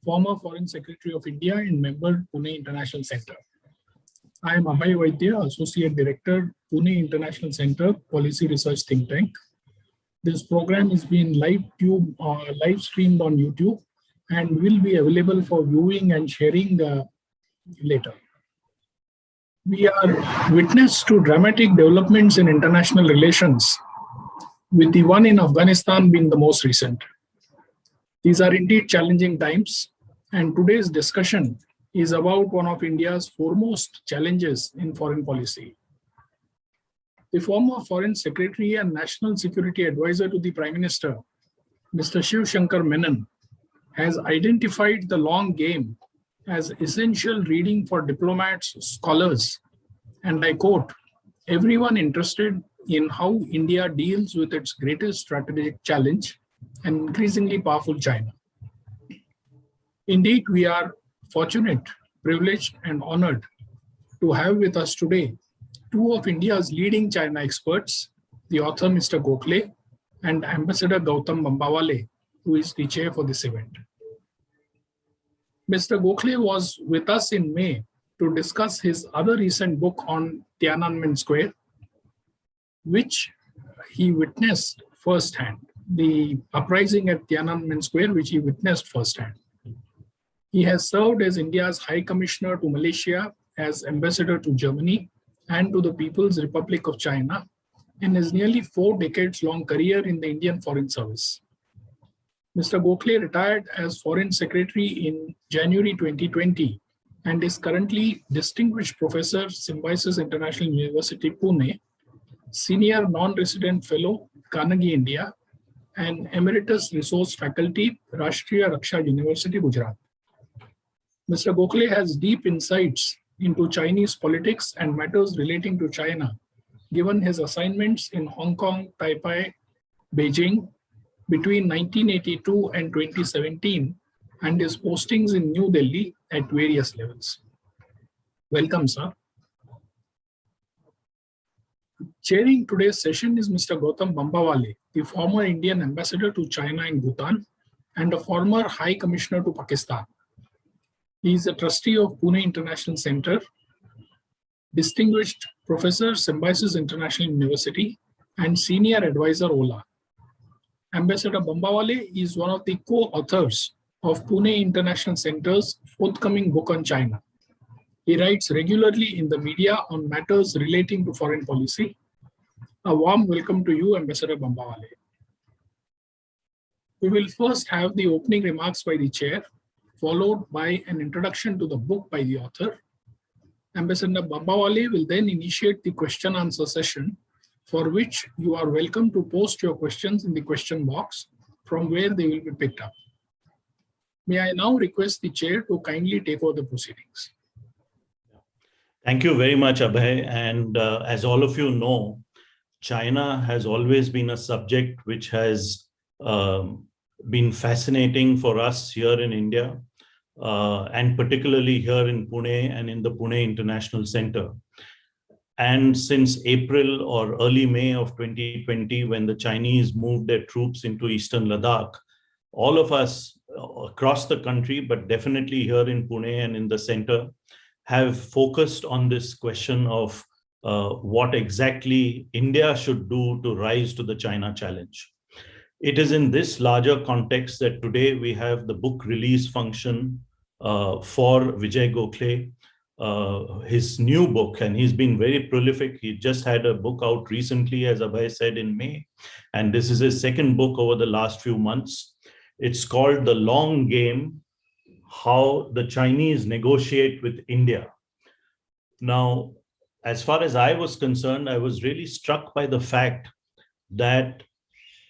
former Foreign Secretary of India and member Pune International Center. I am Abhay Vaidya, Associate Director, Pune International Center, Policy Research Think Tank. This program is being live streamed on YouTube and will be available for viewing and sharing later. We are witness to dramatic developments in international relations, with the one in Afghanistan being the most recent. These are indeed challenging times, and today's discussion is about one of India's foremost challenges in foreign policy. The former Foreign Secretary and National Security Advisor to the Prime Minister, Mr. Shiv Shankar Menon, has identified the long game as essential reading for diplomats, scholars, and I quote, everyone interested in how India deals with its greatest strategic challenge, an increasingly powerful China. Indeed, we are fortunate, privileged, and honored to have with us today two of India's leading China experts, the author Mr. Gokhale and Ambassador Gautam Bambawale, who is the chair for this event. Mr. Gokhale was with us in May to discuss his other recent book on Tiananmen Square, which he witnessed firsthand, the uprising at Tiananmen Square, which he witnessed firsthand. He has served as India's High Commissioner to Malaysia, as Ambassador to Germany and to the People's Republic of China in his nearly 4 decades long career in the Indian Foreign Service. Mr. Gokhale retired as Foreign Secretary in January 2020 and is currently Distinguished Professor, Symbiosis International University, Pune, Senior Non-Resident Fellow, Carnegie, India, and Emeritus Resource Faculty, Rashtriya Raksha University, Gujarat. Mr. Gokhale has deep insights into Chinese politics and matters relating to China, given his assignments in Hong Kong, Taipei, Beijing between 1982 and 2017, and his postings in New Delhi at various levels. Welcome, sir. Chairing today's session is Mr. Gautam Bambawale, the former Indian ambassador to China and Bhutan and a former High Commissioner to Pakistan. He is a trustee of Pune International Center, Distinguished Professor, Symbiosis International University, and Senior Advisor, OLA. Ambassador Bambawale is one of the co-authors of Pune International Center's forthcoming book on China. He writes regularly in the media on matters relating to foreign policy. A warm welcome to you, Ambassador Bambawale. We will first have the opening remarks by the chair, followed by an introduction to the book by the author. Ambassador Bambawale will then initiate the question-answer session, for which you are welcome to post your questions in the question box, from where they will be picked up. May I now request the chair to kindly take over the proceedings. Thank you very much, Abhay. And as all of you know, China has always been a subject which has been fascinating for us here in India, and particularly here in Pune and in the Pune International Center. And since April or early May of 2020, when the Chinese moved their troops into Eastern Ladakh, all of us across the country, but definitely here in Pune and in the center, have focused on this question of what exactly India should do to rise to the China challenge. It is in this larger context that today we have the book release function for Vijay Gokhale, his new book, and he's been very prolific. He just had a book out recently, as Abhay said, in May, and this is his second book over the last few months. It's called The Long Game: How the Chinese Negotiate with India. Now, as far as I was concerned, I was really struck by the fact that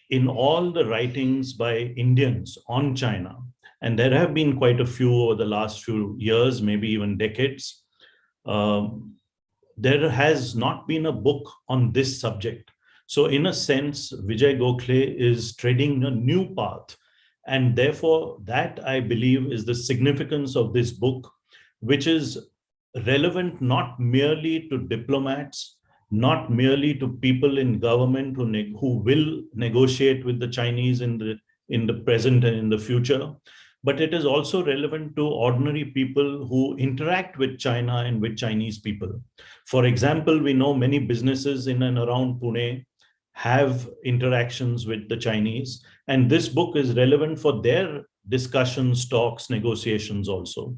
in all the writings by Indians on China, and there have been quite a few over the last few years, maybe even decades, there has not been a book on this subject. So in a sense, Vijay Gokhale is treading a new path. And therefore, that I believe is the significance of this book, which is relevant not merely to diplomats, not merely to people in government who will negotiate with the Chinese in the present and in the future, but it is also relevant to ordinary people who interact with China and with Chinese people. For example, we know many businesses in and around Pune have interactions with the Chinese, and this book is relevant for their discussions, talks, negotiations also.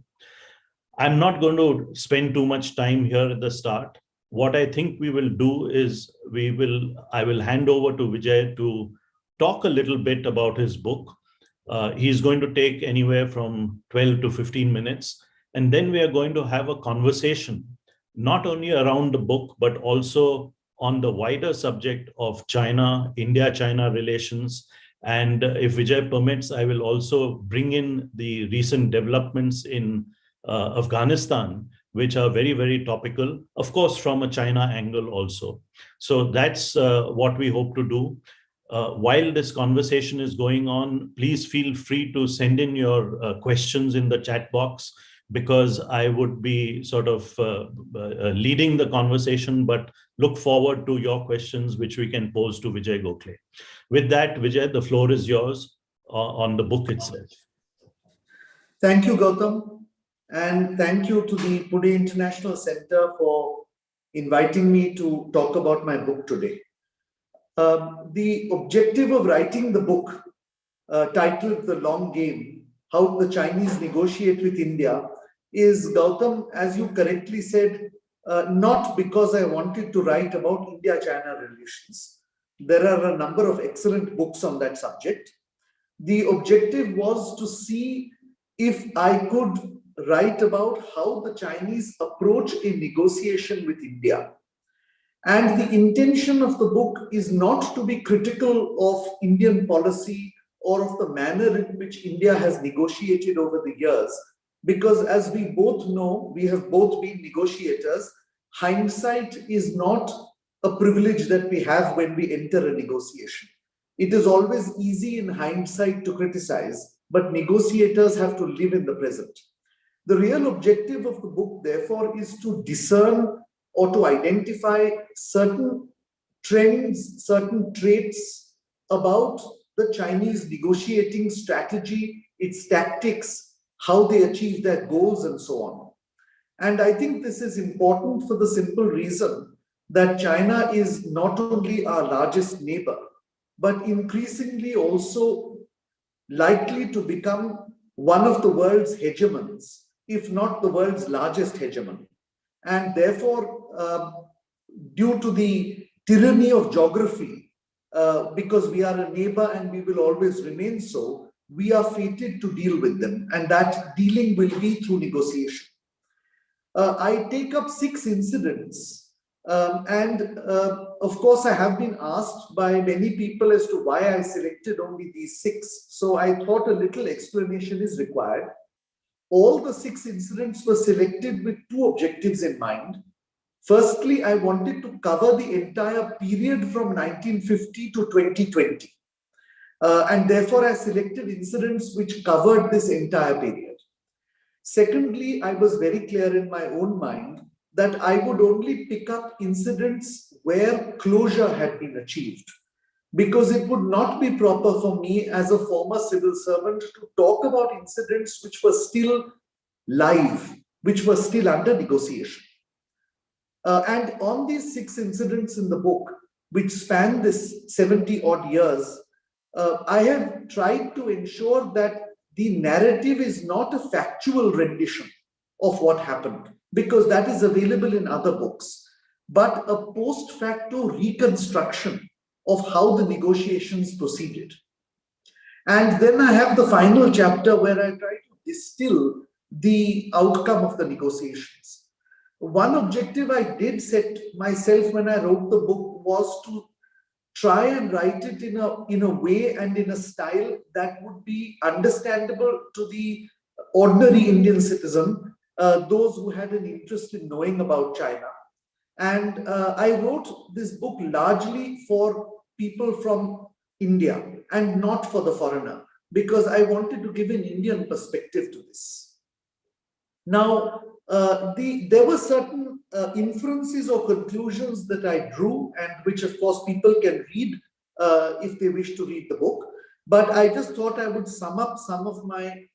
I'm not going to spend too much time here at the start. What I think we will do is I will hand over to Vijay to talk a little bit about his book. He's going to take anywhere from 12 to 15 minutes. And then we are going to have a conversation, not only around the book, but also on the wider subject of China, India-China relations. And if Vijay permits, I will also bring in the recent developments in Afghanistan, which are very, very topical, of course, from a China angle also. So that's what we hope to do. While this conversation is going on, please feel free to send in your questions in the chat box, because I would be sort of leading the conversation, but look forward to your questions, which we can pose to Vijay Gokhale. With that, Vijay, the floor is yours on the book itself. Thank you, Gautam. And thank you to the Pune International Center for inviting me to talk about my book today. The objective of writing the book, titled The Long Game, How the Chinese Negotiate with India, is, Gautam, as you correctly said, not because I wanted to write about India-China relations. There are a number of excellent books on that subject. The objective was to see if I could write about how the Chinese approach a negotiation with India. And the intention of the book is not to be critical of Indian policy or of the manner in which India has negotiated over the years, because as we both know, we have both been negotiators. Hindsight is not a privilege that we have when we enter a negotiation. It is always easy in hindsight to criticize, but negotiators have to live in the present. The real objective of the book, therefore, is to discern or to identify certain trends, certain traits about the Chinese negotiating strategy, its tactics, how they achieve their goals, and so on. And I think this is important for the simple reason that China is not only our largest neighbor, but increasingly also likely to become one of the world's hegemons, if not the world's largest hegemon. And therefore, due to the tyranny of geography, because we are a neighbor and we will always remain so, we are fated to deal with them. And that dealing will be through negotiation. I take up 6 incidents. Of course, I have been asked by many people as to why I selected only these 6. So I thought a little explanation is required. All the 6 incidents were selected with 2 objectives in mind. Firstly, I wanted to cover the entire period from 1950 to 2020. And therefore, I selected incidents which covered this entire period. Secondly, I was very clear in my own mind that I would only pick up incidents where closure had been achieved, because it would not be proper for me as a former civil servant to talk about incidents which were still live, which were still under negotiation. And on these 6 incidents in the book, which span this 70-odd years, I have tried to ensure that the narrative is not a factual rendition of what happened, because that is available in other books, but a post facto reconstruction of how the negotiations proceeded. And then I have the final chapter where I try to distill the outcome of the negotiations. One objective I did set myself when I wrote the book was to try and write it in a way and in a style that would be understandable to the ordinary Indian citizen, those who had an interest in knowing about China. And I wrote this book largely for people from India and not for the foreigner, because I wanted to give an Indian perspective to this. Now, there were certain inferences or conclusions that I drew, and which of course people can read if they wish to read the book. But I just thought I would sum up some of my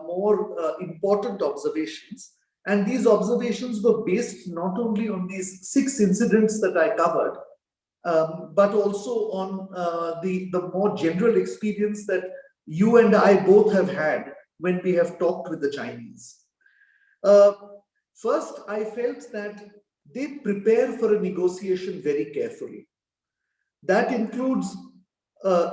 more important observations. And these observations were based not only on these 6 incidents that I covered, but also on the more general experience that you and I both have had when we have talked with the Chinese. First, I felt that they prepare for a negotiation very carefully. That includes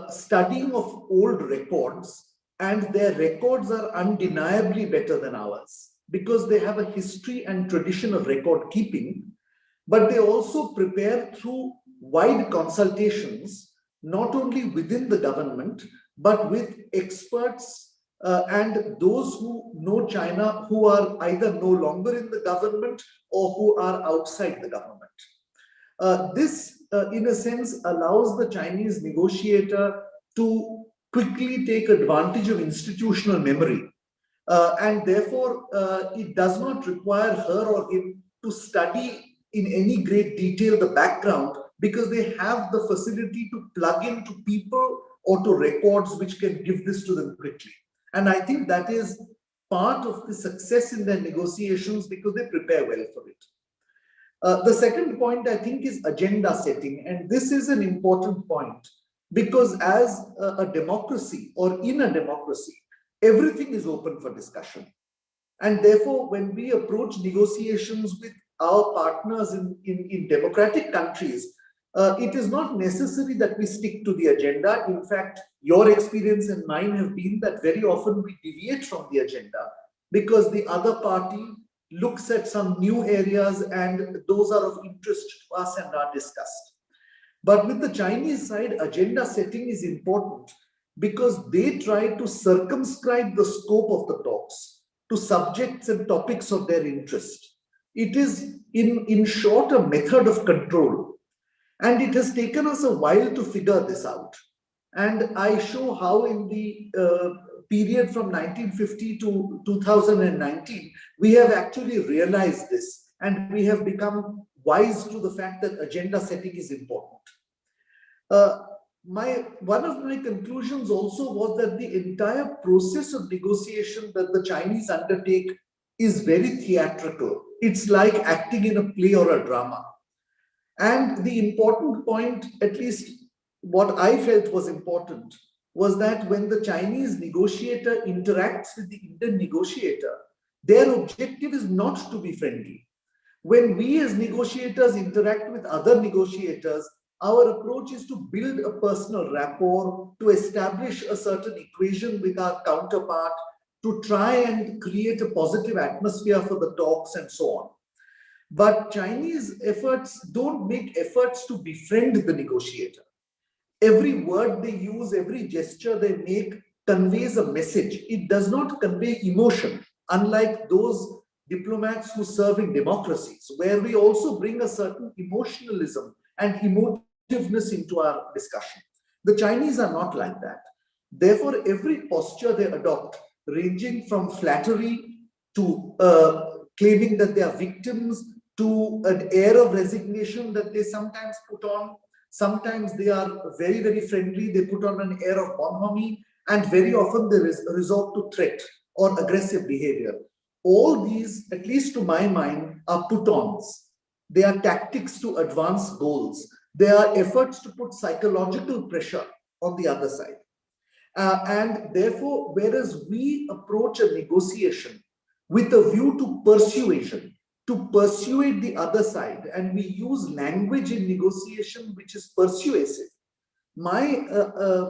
studying of old records, and their records are undeniably better than ours because they have a history and tradition of record keeping, but they also prepare through wide consultations, not only within the government, but with experts and those who know China who are either no longer in the government or who are outside the government. This, in a sense, allows the Chinese negotiator to quickly take advantage of institutional memory. And therefore, it does not require her or him to study in any great detail the background, because they have the facility to plug into people or to records which can give this to them quickly. And I think that is part of the success in their negotiations, because they prepare well for it. The second point, I think, is agenda setting. And this is an important point, because as a democracy, or in a democracy, everything is open for discussion. And therefore, when we approach negotiations with our partners in democratic countries, it is not necessary that we stick to the agenda. In fact, your experience and mine have been that very often we deviate from the agenda because the other party looks at some new areas and those are of interest to us and are discussed. But with the Chinese side, agenda setting is important because they try to circumscribe the scope of the talks to subjects and topics of their interest. It is, in short, a method of control. And it has taken us a while to figure this out. And I show how in the period from 1950 to 2019, we have actually realized this, and we have become wise to the fact that agenda setting is important. One of my conclusions also was that the entire process of negotiation that the Chinese undertake is very theatrical. It's like acting in a play or a drama. And the important point, at least what I felt was important, was that when the Chinese negotiator interacts with the Indian negotiator, their objective is not to be friendly. When we as negotiators interact with other negotiators, our approach is to build a personal rapport, to establish a certain equation with our counterpart, to try and create a positive atmosphere for the talks and so on. But Chinese efforts don't make efforts to befriend the negotiator. Every word they use, every gesture they make conveys a message. It does not convey emotion, unlike those diplomats who serve in democracies, where we also bring a certain emotionalism and emotiveness into our discussion. The Chinese are not like that. Therefore, every posture they adopt, ranging from flattery to claiming that they are victims, to an air of resignation that they sometimes put on. Sometimes they are very, very friendly. They put on an air of bonhomie, and very often they resort to threat or aggressive behavior. All these, at least to my mind, are put-ons. They are tactics to advance goals. They are efforts to put psychological pressure on the other side. And therefore, whereas we approach a negotiation with a view to persuasion, to persuade the other side, and we use language in negotiation which is persuasive, my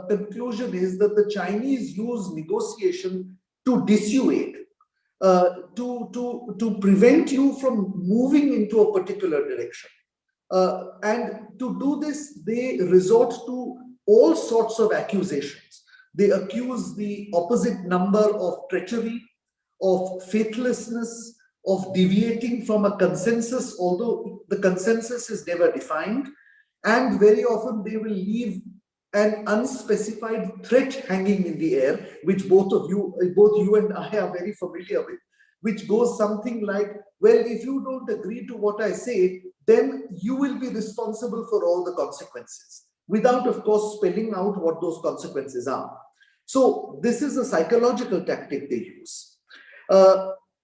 conclusion is that the Chinese use negotiation to dissuade, to prevent you from moving into a particular direction. And to do this, they resort to all sorts of accusations. They accuse the opposite number of treachery, of faithlessness, of deviating from a consensus, although the consensus is never defined. And very often they will leave an unspecified threat hanging in the air, which both you and I are very familiar with, which goes something like, well, if you don't agree to what I say, then you will be responsible for all the consequences, without, of course, spelling out what those consequences are. So this is a psychological tactic they use.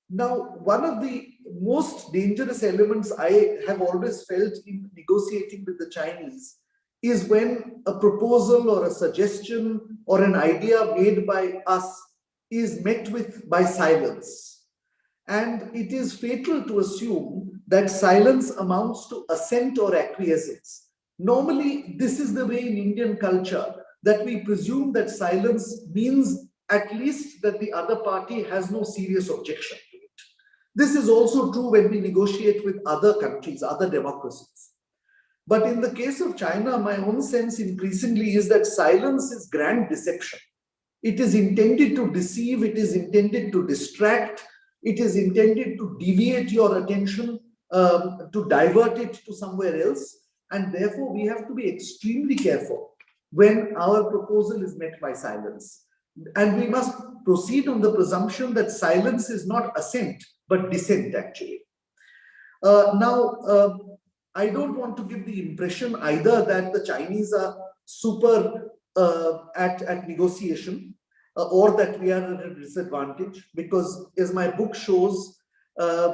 Now, one of the most dangerous elements I have always felt in negotiating with the Chinese is when a proposal or a suggestion or an idea made by us is met with by silence. And it is fatal to assume that silence amounts to assent or acquiescence. Normally, this is the way in Indian culture that we presume that silence means at least that the other party has no serious objection to it. This is also true when we negotiate with other countries, other democracies. But in the case of China, my own sense increasingly is that silence is grand deception. It is intended to deceive, it is intended to distract, it is intended to deviate your attention, to divert it to somewhere else. And therefore, we have to be extremely careful when our proposal is met by silence. And we must proceed on the presumption that silence is not assent, but dissent, actually. I don't want to give the impression either that the Chinese are super at negotiation or that we are at a disadvantage, because as my book shows,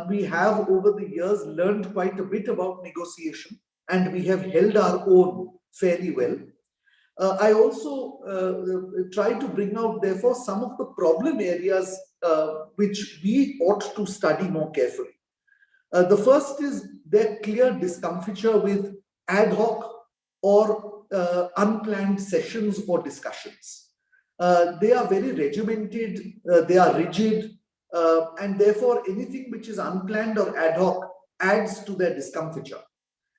we have over the years learned quite a bit about negotiation and we have held our own fairly well. I also try to bring out, therefore, some of the problem areas which we ought to study more carefully. The first is their clear discomfiture with ad hoc or unplanned sessions or discussions. They are very regimented, they are rigid, and therefore anything which is unplanned or ad hoc adds to their discomfiture.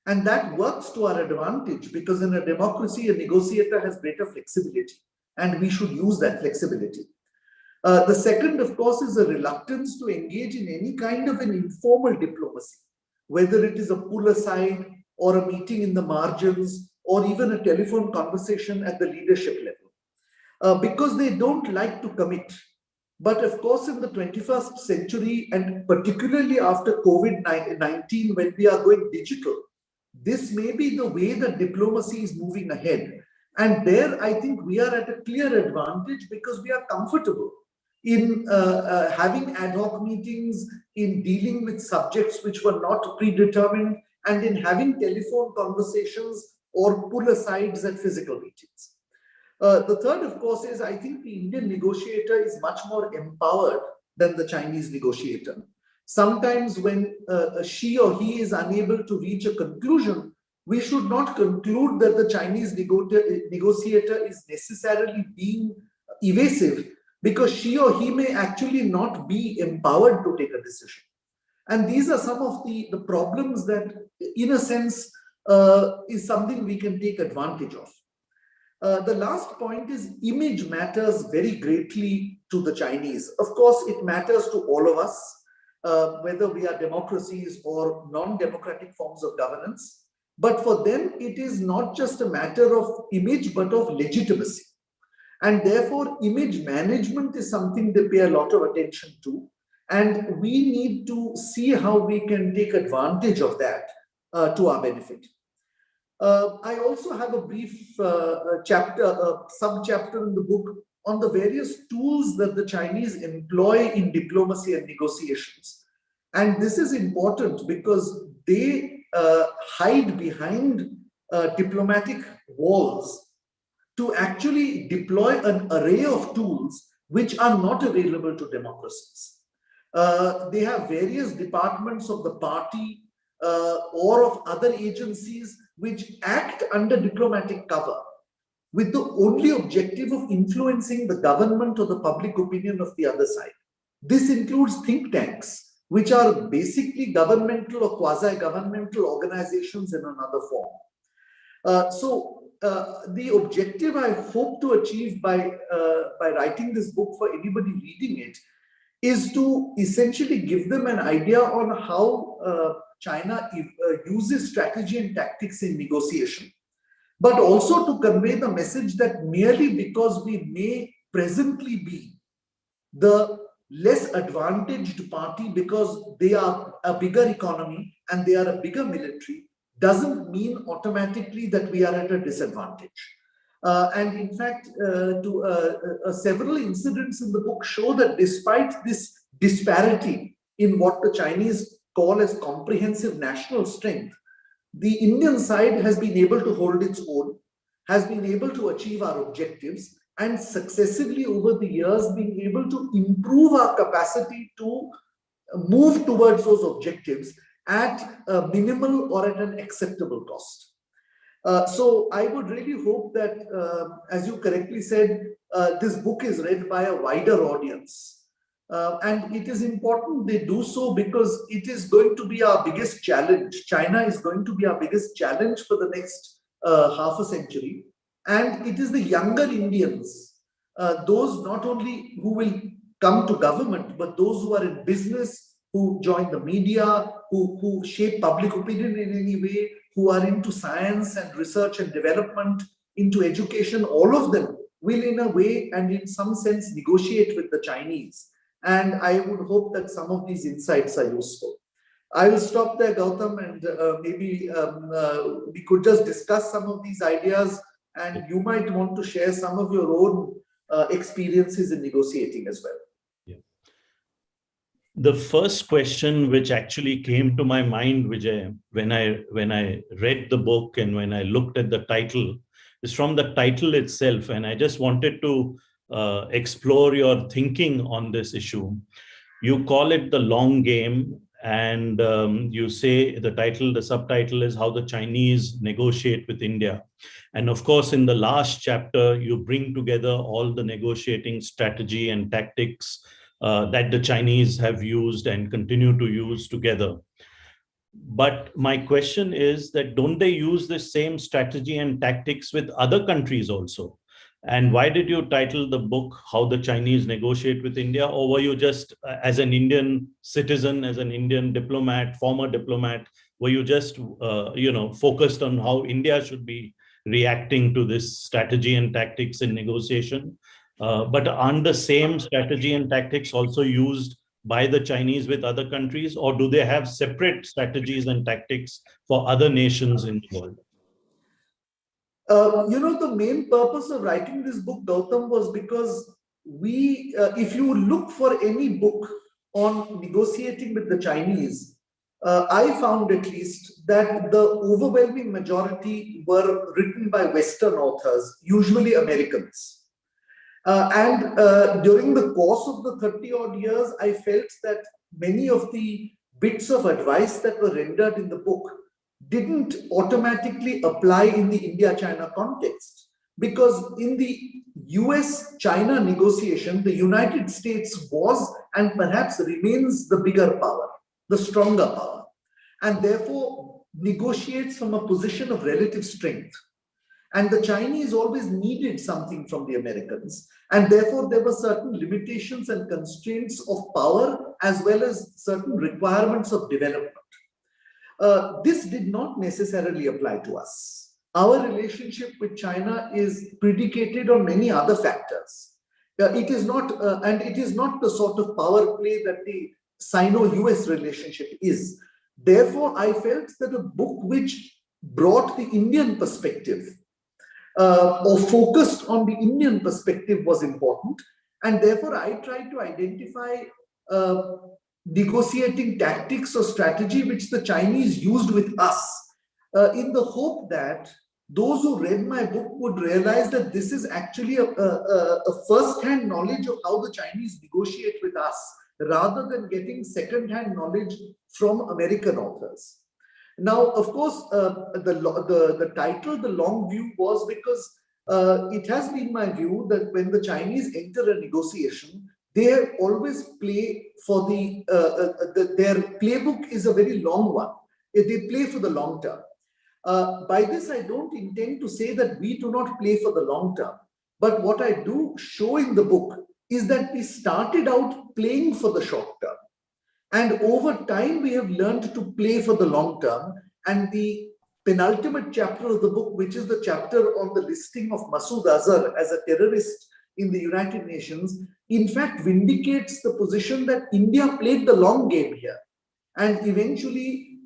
And that works to our advantage, because in a democracy, a negotiator has greater flexibility, and we should use that flexibility. The second, of course, is a reluctance to engage in any kind of an informal diplomacy, whether it is a pull aside or a meeting in the margins or even a telephone conversation at the leadership level, because they don't like to commit. But of course, in the 21st century, and particularly after COVID-19, when we are going digital, this may be the way that diplomacy is moving ahead. And there, I think we are at a clear advantage because we are comfortable in having ad hoc meetings, in dealing with subjects which were not predetermined, and in having telephone conversations or pull-asides at physical meetings. The third, of course, is I think the Indian negotiator is much more empowered than the Chinese negotiator. Sometimes when she or he is unable to reach a conclusion, we should not conclude that the Chinese negotiator is necessarily being evasive, because she or he may actually not be empowered to take a decision. And these are some of the problems that, in a sense, is something we can take advantage of. The last point is image matters very greatly to the Chinese. Of course, it matters to all of us, whether we are democracies or non-democratic forms of governance. But for them, it is not just a matter of image, but of legitimacy. And therefore, image management is something they pay a lot of attention to. And we need to see how we can take advantage of that to our benefit. I also have a brief sub-chapter in the book on the various tools that the Chinese employ in diplomacy and negotiations. And this is important because they hide behind diplomatic walls to actually deploy an array of tools which are not available to democracies. They have various departments of the party or of other agencies which act under diplomatic cover with the only objective of influencing the government or the public opinion of the other side. This includes think tanks, which are basically governmental or quasi-governmental organizations in another form. The objective I hope to achieve by writing this book for anybody reading it is to essentially give them an idea on how China uses strategy and tactics in negotiation, but also to convey the message that merely because we may presently be the less advantaged party because they are a bigger economy and they are a bigger military, doesn't mean automatically that we are at a disadvantage. And in fact, several incidents in the book show that despite this disparity in what the Chinese call as comprehensive national strength, the Indian side has been able to hold its own, has been able to achieve our objectives, and successively over the years being able to improve our capacity to move towards those objectives at a minimal or at an acceptable cost. So I would really hope that, as you correctly said, this book is read by a wider audience. And it is important they do so because it is going to be our biggest challenge. China is going to be our biggest challenge for the next half a century. And it is the younger Indians, those not only who will come to government, but those who are in business, who join the media, who shape public opinion in any way, who are into science and research and development, into education, all of them will in a way and in some sense negotiate with the Chinese. And I would hope that some of these insights are useful. I will stop there, Gautam, and maybe we could just discuss some of these ideas, and you might want to share some of your own experiences in negotiating as well. The first question which actually came to my mind, Vijay, when I read the book and when I looked at the title, is from the title itself. And I just wanted to explore your thinking on this issue. You call it the long game, and you say the subtitle is How the Chinese Negotiate with India. And of course, in the last chapter, you bring together all the negotiating strategy and tactics that the Chinese have used and continue to use together. But my question is that don't they use the same strategy and tactics with other countries also? And why did you title the book How the Chinese Negotiate with India? Or were you just, as an Indian citizen, as an Indian diplomat, former diplomat, were you just focused on how India should be reacting to this strategy and tactics in negotiation? But aren't the same strategy and tactics also used by the Chinese with other countries, or do they have separate strategies and tactics for other nations in the world? The main purpose of writing this book, Gautam, was because if you look for any book on negotiating with the Chinese, I found at least that the overwhelming majority were written by Western authors, usually Americans. And during the course of the 30-odd years, I felt that many of the bits of advice that were rendered in the book didn't automatically apply in the India-China context. Because in the US-China negotiation, the United States was and perhaps remains the bigger power, the stronger power, and therefore negotiates from a position of relative strength. And the Chinese always needed something from the Americans. And therefore, there were certain limitations and constraints of power as well as certain requirements of development. This did not necessarily apply to us. Our relationship with China is predicated on many other factors. It is not the sort of power play that the Sino-US relationship is. Therefore, I felt that a book which brought the Indian perspective or focused on the Indian perspective was important. And therefore, I tried to identify negotiating tactics or strategy which the Chinese used with us in the hope that those who read my book would realize that this is actually a first-hand knowledge of how the Chinese negotiate with us rather than getting second-hand knowledge from American authors. Now, of course, the title, The Long View, was because it has been my view that when the Chinese enter a negotiation, they always play for their playbook is a very long one. They play for the long term. By this, I don't intend to say that we do not play for the long term. But what I do show in the book is that we started out playing for the short term. And over time, we have learned to play for the long term. And the penultimate chapter of the book, which is the chapter on the listing of Masood Azhar as a terrorist in the United Nations, in fact vindicates the position that India played the long game here. And eventually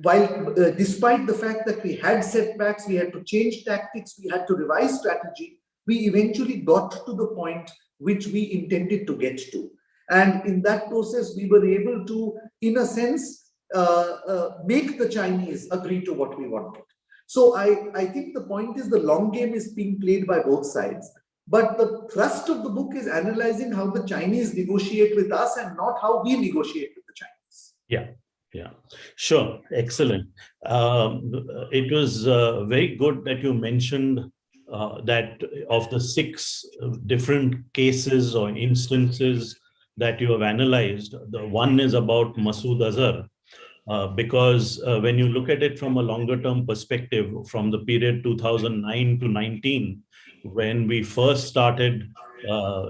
despite the fact that we had setbacks, we had to change tactics, we had to revise strategy, we eventually got to the point which we intended to get to. And in that process, we were able to, in a sense, make the Chinese agree to what we wanted. So I think the point is the long game is being played by both sides. But the thrust of the book is analyzing how the Chinese negotiate with us and not how we negotiate with the Chinese. Yeah. Yeah, sure. Excellent. It was very good that you mentioned that of the 6 different cases or instances that you have analyzed, the one is about Masood Azhar. Because when you look at it from a longer term perspective, from the period 2009 to 19, when we first started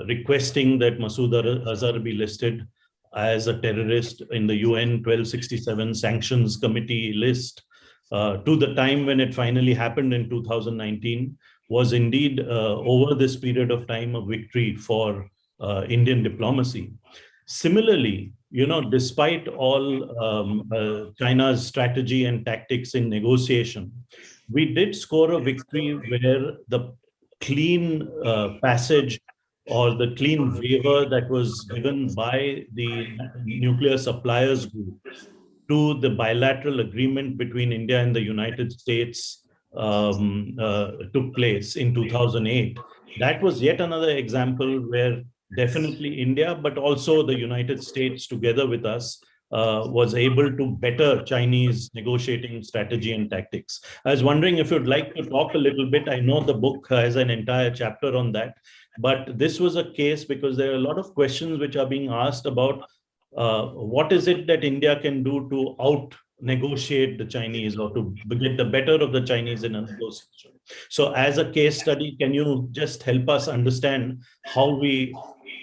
requesting that Masood Azhar be listed as a terrorist in the UN 1267 Sanctions Committee list, to the time when it finally happened in 2019, was indeed over this period of time a victory for Indian diplomacy. Similarly, despite all China's strategy and tactics in negotiation, we did score a victory where the clean passage or the clean waiver that was given by the nuclear suppliers group to the bilateral agreement between India and the United States took place in 2008. That was yet another example where definitely India, but also the United States together with us was able to better Chinese negotiating strategy and tactics. I was wondering if you'd like to talk a little bit. I know the book has an entire chapter on that, but this was a case because there are a lot of questions which are being asked about what is it that India can do to out-negotiate the Chinese or to get the better of the Chinese in a negotiation. So as a case study, can you just help us understand how we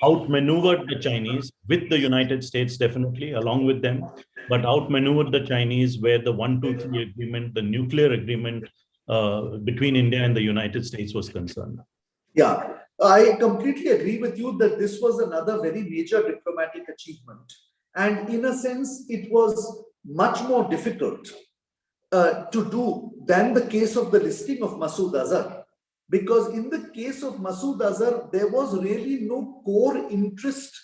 outmaneuvered the Chinese with the United States, definitely, along with them, but outmaneuvered the Chinese where the 123 agreement, the nuclear agreement between India and the United States was concerned? Yeah, I completely agree with you that this was another very major diplomatic achievement. And in a sense, it was much more difficult to do than the case of the listing of Masood Azhar. Because in the case of Masood Azhar, there was really no core interest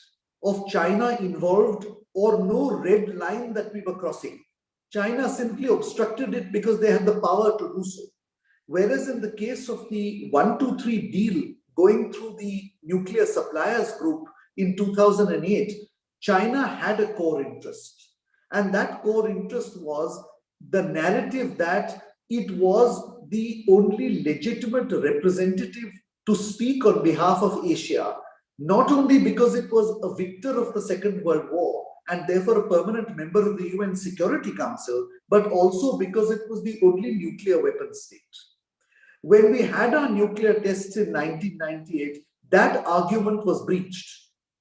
of China involved or no red line that we were crossing. China simply obstructed it because they had the power to do so. Whereas in the case of the 123 deal going through the nuclear suppliers group in 2008, China had a core interest. And that core interest was the narrative that it was the only legitimate representative to speak on behalf of Asia, not only because it was a victor of the Second World War and therefore a permanent member of the UN Security Council, but also because it was the only nuclear weapon state. When we had our nuclear tests in 1998, that argument was breached.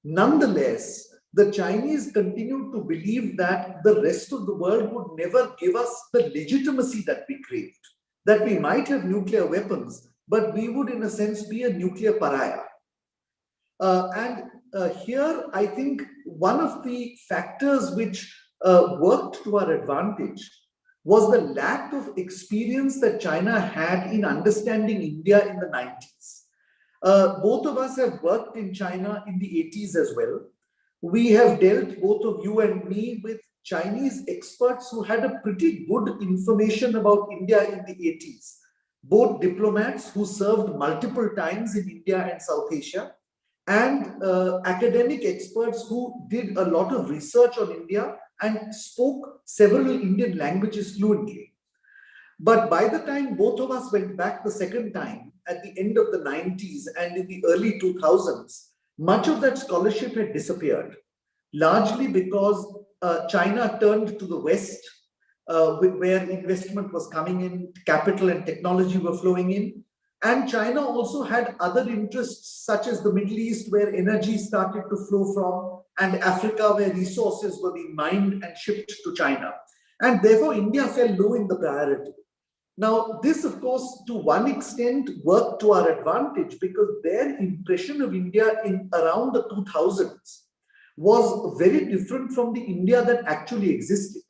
Nonetheless, the Chinese continued to believe that the rest of the world would never give us the legitimacy that we craved, that we might have nuclear weapons, but we would, in a sense, be a nuclear pariah. Here, I think one of the factors which worked to our advantage was the lack of experience that China had in understanding India in the 90s. Both of us have worked in China in the 80s as well. We have dealt, both of you and me, with Chinese experts who had a pretty good information about India in the 80s. Both diplomats who served multiple times in India and South Asia, and academic experts who did a lot of research on India and spoke several Indian languages fluently. But by the time both of us went back the second time, at the end of the 90s and in the early 2000s, much of that scholarship had disappeared, largely because China turned to the West, where investment was coming in, capital and technology were flowing in. And China also had other interests, such as the Middle East, where energy started to flow from, and Africa, where resources were being mined and shipped to China. And therefore, India fell low in the priority. Now, this, of course, to one extent worked to our advantage, because their impression of India in around the 2000s was very different from the India that actually existed.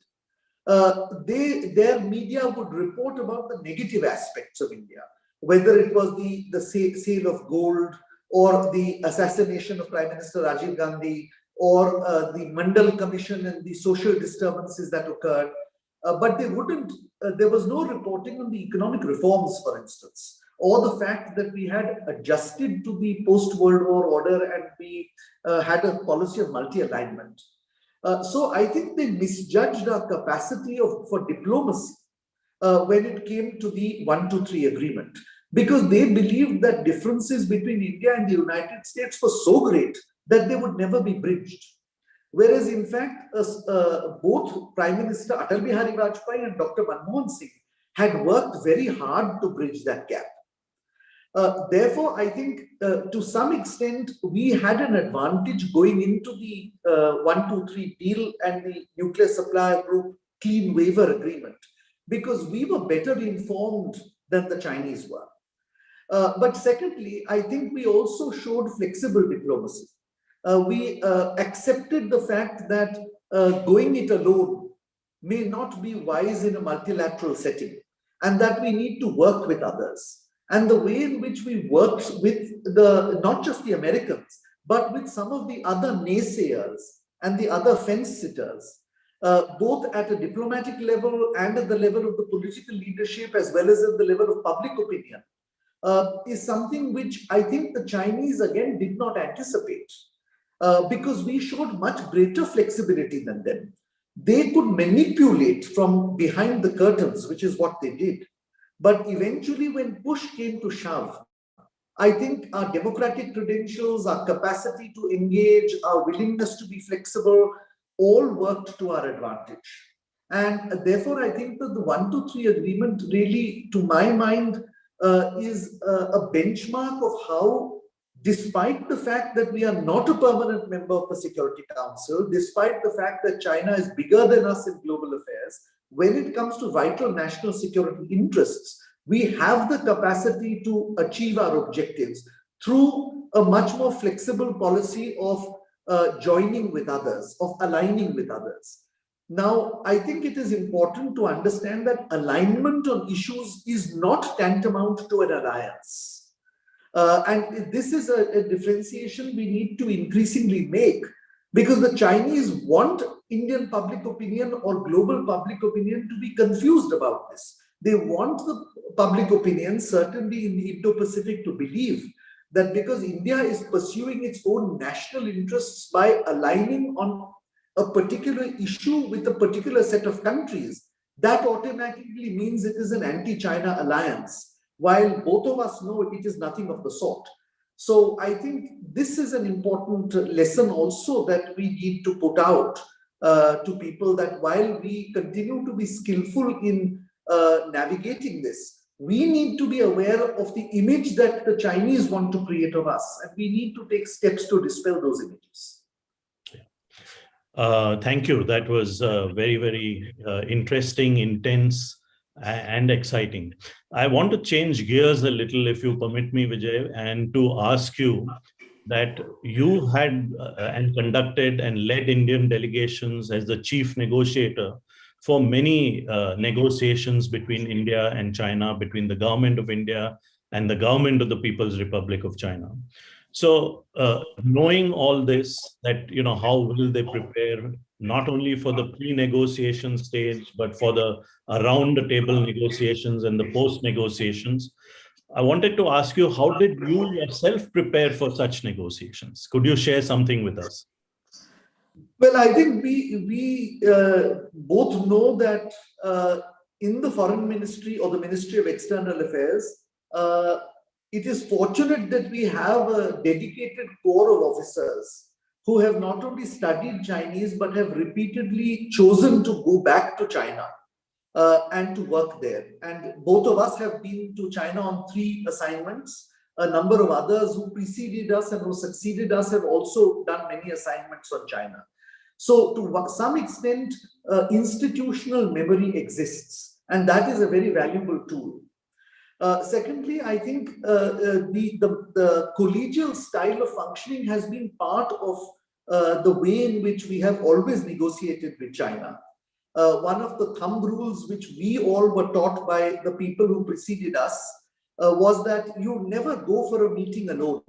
their media would report about the negative aspects of India, whether it was the sale of gold, or the assassination of Prime Minister Rajiv Gandhi, or the Mandal Commission and the social disturbances that occurred. But they wouldn't, there was no reporting on the economic reforms, for instance, or the fact that we had adjusted to the post-World War order and we had a policy of multi-alignment. So I think they misjudged our capacity for diplomacy when it came to the 123 agreement, because they believed that differences between India and the United States were so great that they would never be bridged. Whereas in fact, both Prime Minister Atal Bihari Vajpayee and Dr. Manmohan Singh had worked very hard to bridge that gap. Therefore, I think to some extent, we had an advantage going into the 123 deal and the nuclear supplier group clean waiver agreement, because we were better informed than the Chinese were. But secondly, I think we also showed flexible diplomacy. We accepted the fact that going it alone may not be wise in a multilateral setting, and that we need to work with others. And the way in which we worked with not just the Americans, but with some of the other naysayers and the other fence sitters, both at a diplomatic level and at the level of the political leadership, as well as at the level of public opinion, is something which I think the Chinese again did not anticipate, because we showed much greater flexibility than them. They could manipulate from behind the curtains, which is what they did. But eventually, when push came to shove, I think our democratic credentials, our capacity to engage, our willingness to be flexible, all worked to our advantage. And therefore, I think that the 123 agreement really, to my mind, is a benchmark of how, despite the fact that we are not a permanent member of the Security Council, despite the fact that China is bigger than us in global affairs, when it comes to vital national security interests, we have the capacity to achieve our objectives through a much more flexible policy of joining with others, of aligning with others. Now, I think it is important to understand that alignment on issues is not tantamount to an alliance. And this is a differentiation we need to increasingly make, because the Chinese want Indian public opinion or global public opinion to be confused about this. They want the public opinion, certainly in the Indo-Pacific, to believe that because India is pursuing its own national interests by aligning on a particular issue with a particular set of countries, that automatically means it is an anti-China alliance, while both of us know it is nothing of the sort. So I think this is an important lesson also that we need to put out to people, that while we continue to be skillful in navigating this, we need to be aware of the image that the Chinese want to create of us, and we need to take steps to dispel those images. Thank you. That was very, very interesting, intense, and exciting. I want to change gears a little, if you permit me, Vijay, and to ask you that you had and conducted and led Indian delegations as the chief negotiator for many negotiations between India and China, between the government of India and the government of the People's Republic of China. So knowing all this, that, how will they prepare not only for the pre-negotiation stage, but for the around the table negotiations and the post negotiations, I wanted to ask you, how did you yourself prepare for such negotiations? Could you share something with us? Well, I think we both know that in the Foreign Ministry or the Ministry of External Affairs, it is fortunate that we have a dedicated corps of officers who have not only studied Chinese, but have repeatedly chosen to go back to China and to work there. And both of us have been to China on 3 assignments. A number of others who preceded us and who succeeded us have also done many assignments on China. So to some extent, institutional memory exists, and that is a very valuable tool. Secondly, I think the collegial style of functioning has been part of the way in which we have always negotiated with China. one of the thumb rules which we all were taught by the people who preceded us was that you never go for a meeting alone.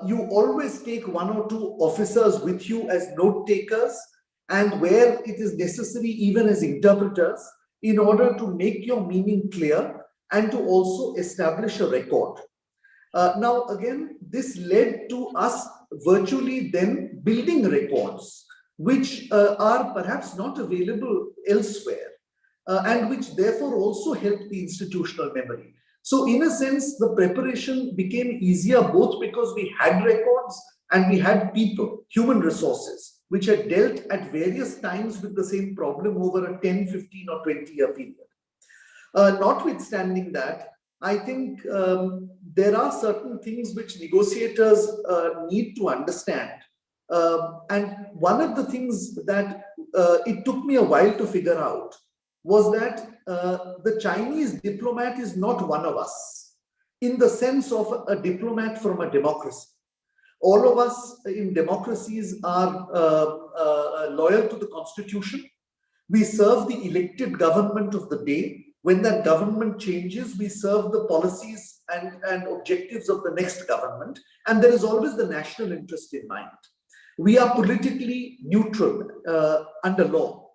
You always take one or two officers with you as note takers, and where it is necessary, even as interpreters, in order to make your meaning clear and to also establish a record. Now, again, this led to us virtually then building records, which are perhaps not available elsewhere, and which therefore also help the institutional memory. So in a sense, the preparation became easier both because we had records and we had people, human resources, which had dealt at various times with the same problem over a 10, 15 or 20-year period. Notwithstanding that, I think there are certain things which negotiators need to understand. And one of the things that it took me a while to figure out was that the Chinese diplomat is not one of us in the sense of a diplomat from a democracy. All of us in democracies are loyal to the constitution. We serve the elected government of the day. When that government changes, we serve the policies and objectives of the next government. And there is always the national interest in mind. We are politically neutral under law.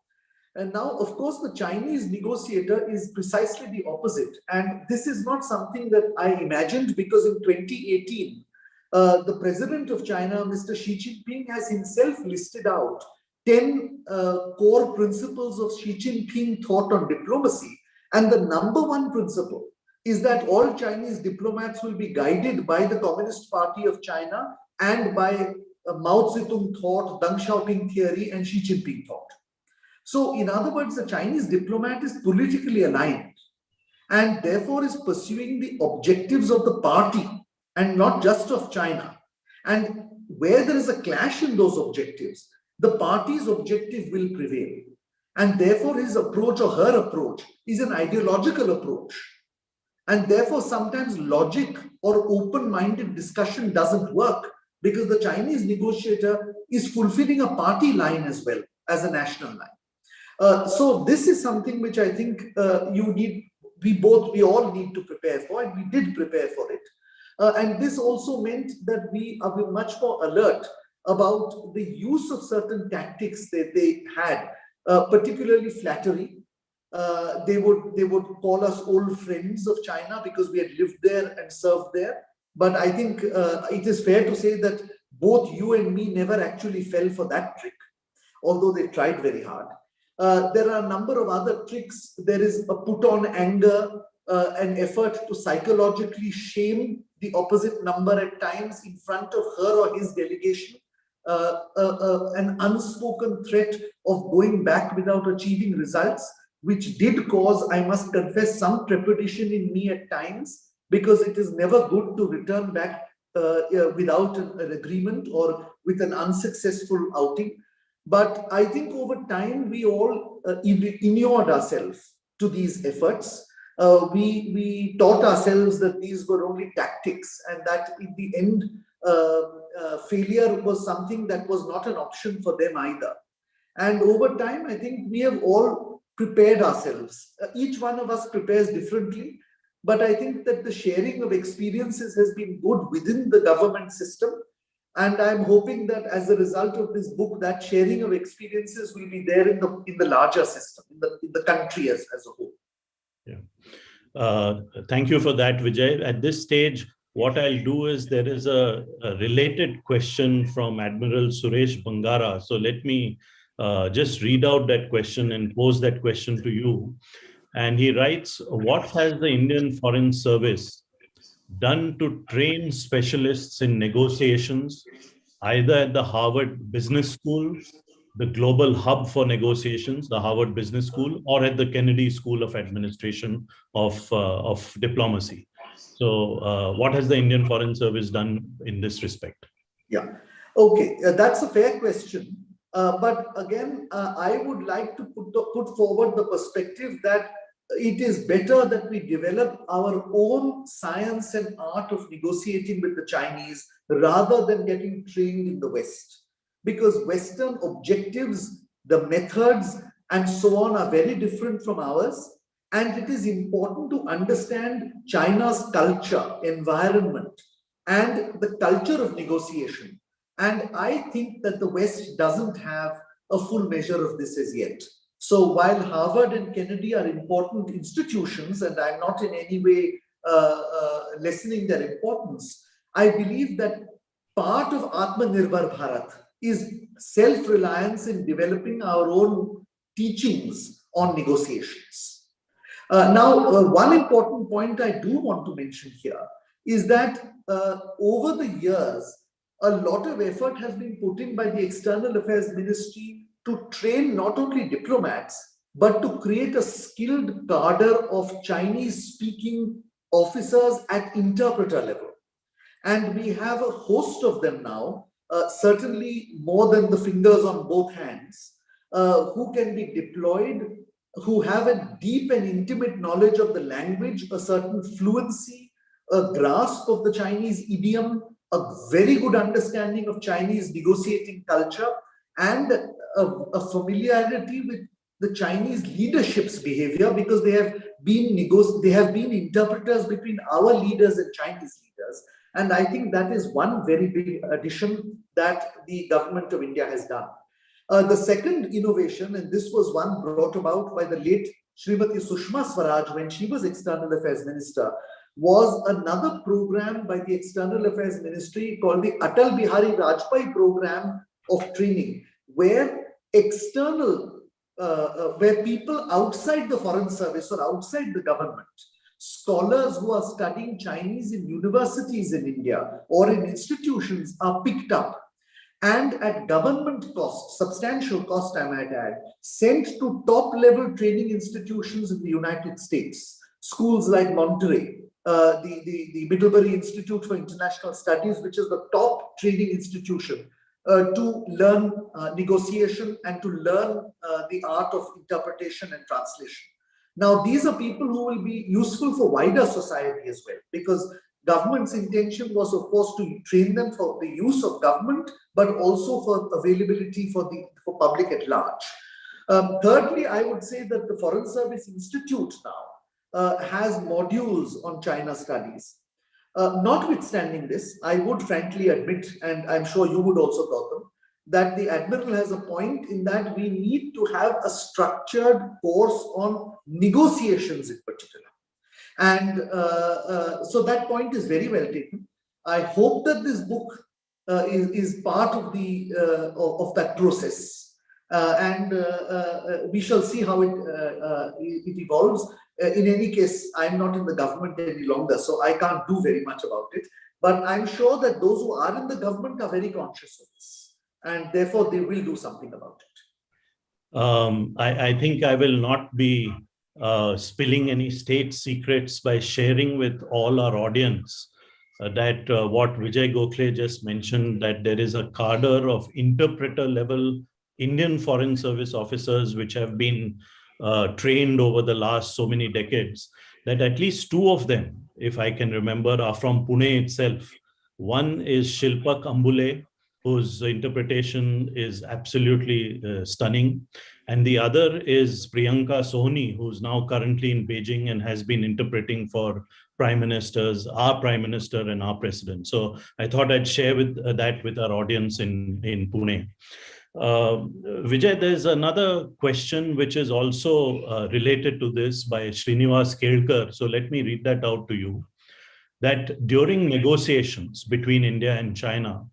And now, of course, the Chinese negotiator is precisely the opposite. And this is not something that I imagined, because in 2018, the president of China, Mr. Xi Jinping, has himself listed out 10 core principles of Xi Jinping thought on diplomacy. And the number one principle is that all Chinese diplomats will be guided by the Communist Party of China and by Mao Zedong thought, Deng Xiaoping theory, and Xi Jinping thought. So, in other words, the Chinese diplomat is politically aligned and therefore is pursuing the objectives of the party and not just of China. And where there is a clash in those objectives, the party's objective will prevail. And therefore, his approach or her approach is an ideological approach. And therefore, sometimes logic or open-minded discussion doesn't work, because the Chinese negotiator is fulfilling a party line as well as a national line. So this is something which I think we all need to prepare for, and we did prepare for it. And this also meant that we are much more alert about the use of certain tactics that they had, particularly flattery. They would call us old friends of China because we had lived there and served there. But I think it is fair to say that both you and me never actually fell for that trick, although they tried very hard. There are a number of other tricks. There is a put on anger, an effort to psychologically shame the opposite number at times in front of her or his delegation, an unspoken threat of going back without achieving results, which did cause, I must confess, some trepidation in me at times, because it is never good to return back without an agreement or with an unsuccessful outing. But I think over time, we all inured ourselves to these efforts. We taught ourselves that these were only tactics, and that in the end, failure was something that was not an option for them either. And over time, I think we have all prepared ourselves. Each one of us prepares differently, but I think that the sharing of experiences has been good within the government system. And I'm hoping that as a result of this book, that sharing of experiences will be there in the larger system, in the country as a whole. Yeah. Thank you for that, Vijay. At this stage, what I'll do is, there is a related question from Admiral Suresh Bangara. So let me just read out that question and pose that question to you. And he writes, what has the Indian Foreign Service done to train specialists in negotiations, either at the Harvard Business School, the global hub for negotiations, the Harvard Business School, or at the Kennedy School of Administration of Diplomacy? So what has the Indian Foreign Service done in this respect? Yeah, okay, that's a fair question. But again, I would like to put forward the perspective that it is better that we develop our own science and art of negotiating with the Chinese rather than getting trained in the West. Because Western objectives, the methods, and so on are very different from ours. And it is important to understand China's culture, environment, and the culture of negotiation. And I think that the West doesn't have a full measure of this as yet. So while Harvard and Kennedy are important institutions, and I'm not in any way lessening their importance, I believe that part of Atmanirbhar Bharat is self-reliance in developing our own teachings on negotiations. One important point I do want to mention here is that over the years, a lot of effort has been put in by the External Affairs Ministry to train not only diplomats, but to create a skilled cadre of Chinese-speaking officers at interpreter level. And we have a host of them now, certainly more than the fingers on both hands, who can be deployed, who have a deep and intimate knowledge of the language, a certain fluency, a grasp of the Chinese idiom, a very good understanding of Chinese negotiating culture, and a familiarity with the Chinese leadership's behavior, because they have been interpreters between our leaders and Chinese leaders. And I think that is one very big addition that the government of India has done. The second innovation, and this was one brought about by the late Srimati Sushma Swaraj when she was External Affairs Minister, was another program by the External Affairs Ministry called the Atal Bihari Vajpayee Program of Training, where where people outside the foreign service or outside the government, scholars who are studying Chinese in universities in India or in institutions, are picked up and at government cost, substantial cost I might add, sent to top-level training institutions in the United States, schools like Monterey, the Middlebury Institute for International Studies, which is the top training institution, to learn negotiation and to learn the art of interpretation and translation. Now, these are people who will be useful for wider society as well, because government's intention was, of course, to train them for the use of government, but also for availability for public at large. Thirdly, I would say that the Foreign Service Institute now has modules on China studies. Notwithstanding this, I would frankly admit, and I'm sure you would also, Gautam, that the Admiral has a point in that we need to have a structured course on negotiations in particular. And so that point is very well taken. I hope that this book is part of that process, and we shall see how it evolves. In any case, I'm not in the government any longer, so I can't do very much about it. But I'm sure that those who are in the government are very conscious of this, and therefore they will do something about it. I think I will not be spilling any state secrets by sharing with all our audience that what Vijay Gokhale just mentioned, that there is a cadre of interpreter level Indian Foreign Service officers which have been trained over the last so many decades, that at least two of them, if I can remember, are from Pune itself. One is Shilpa Kambule, whose interpretation is absolutely stunning. And the other is Priyanka Sohni, who's now currently in Beijing and has been interpreting for prime ministers, our prime minister and our president. So I thought I'd share that with our audience in Pune. Vijay, there's another question which is also related to this by Srinivas Kelkar. So let me read that out to you. That during negotiations between India and China,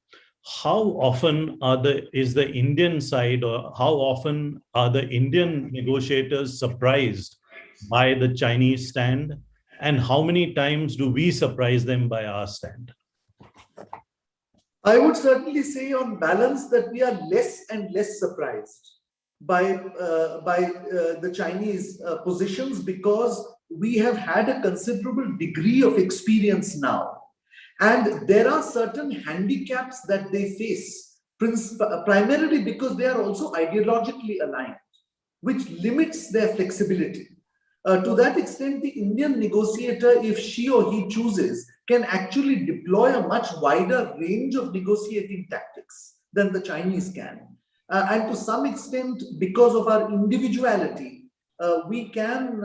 how often is the Indian side, or how often are the Indian negotiators surprised by the Chinese stand, and how many times do we surprise them by our stand? I would certainly say on balance that we are less and less surprised by the Chinese positions, because we have had a considerable degree of experience now. And there are certain handicaps that they face, primarily because they are also ideologically aligned, which limits their flexibility. To that extent, the Indian negotiator, if she or he chooses, can actually deploy a much wider range of negotiating tactics than the Chinese can. And to some extent, because of our individuality, we can